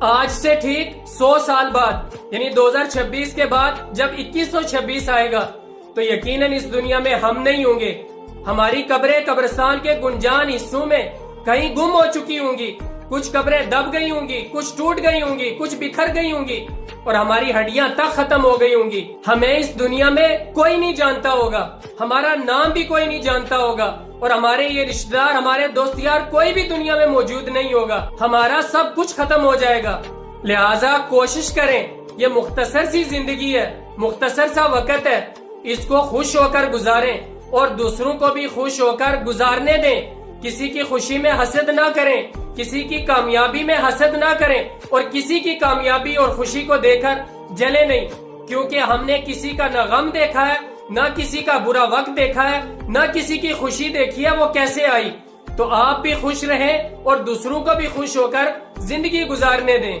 آج سے ٹھیک 100 سال بعد یعنی 2026 کے بعد جب 2126 آئے گا تو یقیناً اس دنیا میں ہم نہیں ہوں گے. ہماری قبریں قبرستان کے گنجان حصوں میں کہیں گم ہو چکی ہوں گی. کچھ قبریں دب گئی ہوں گی، کچھ ٹوٹ گئی ہوں گی، کچھ بکھر گئی ہوں گی اور ہماری ہڈیاں تک ختم ہو گئی ہوں گی. ہمیں اس دنیا میں کوئی نہیں جانتا ہوگا، ہمارا نام بھی کوئی نہیں جانتا ہوگا اور ہمارے یہ رشتہ دار، ہمارے دوست یار کوئی بھی دنیا میں موجود نہیں ہوگا. ہمارا سب کچھ ختم ہو جائے گا. لہٰذا کوشش کریں، یہ مختصر سی زندگی ہے، مختصر سا وقت ہے، اس کو خوش ہو کر گزاریں اور دوسروں کو بھی خوش ہو کر گزارنے دیں. کسی کی خوشی میں حسد نہ کریں، کسی کی کامیابی میں حسد نہ کریں اور کسی کی کامیابی اور خوشی کو دیکھ کر جلے نہیں، کیونکہ ہم نے کسی کا نہ غم دیکھا ہے، نہ کسی کا برا وقت دیکھا ہے، نہ کسی کی خوشی دیکھی ہے وہ کیسے آئی. تو آپ بھی خوش رہیں اور دوسروں کو بھی خوش ہو کر زندگی گزارنے دیں.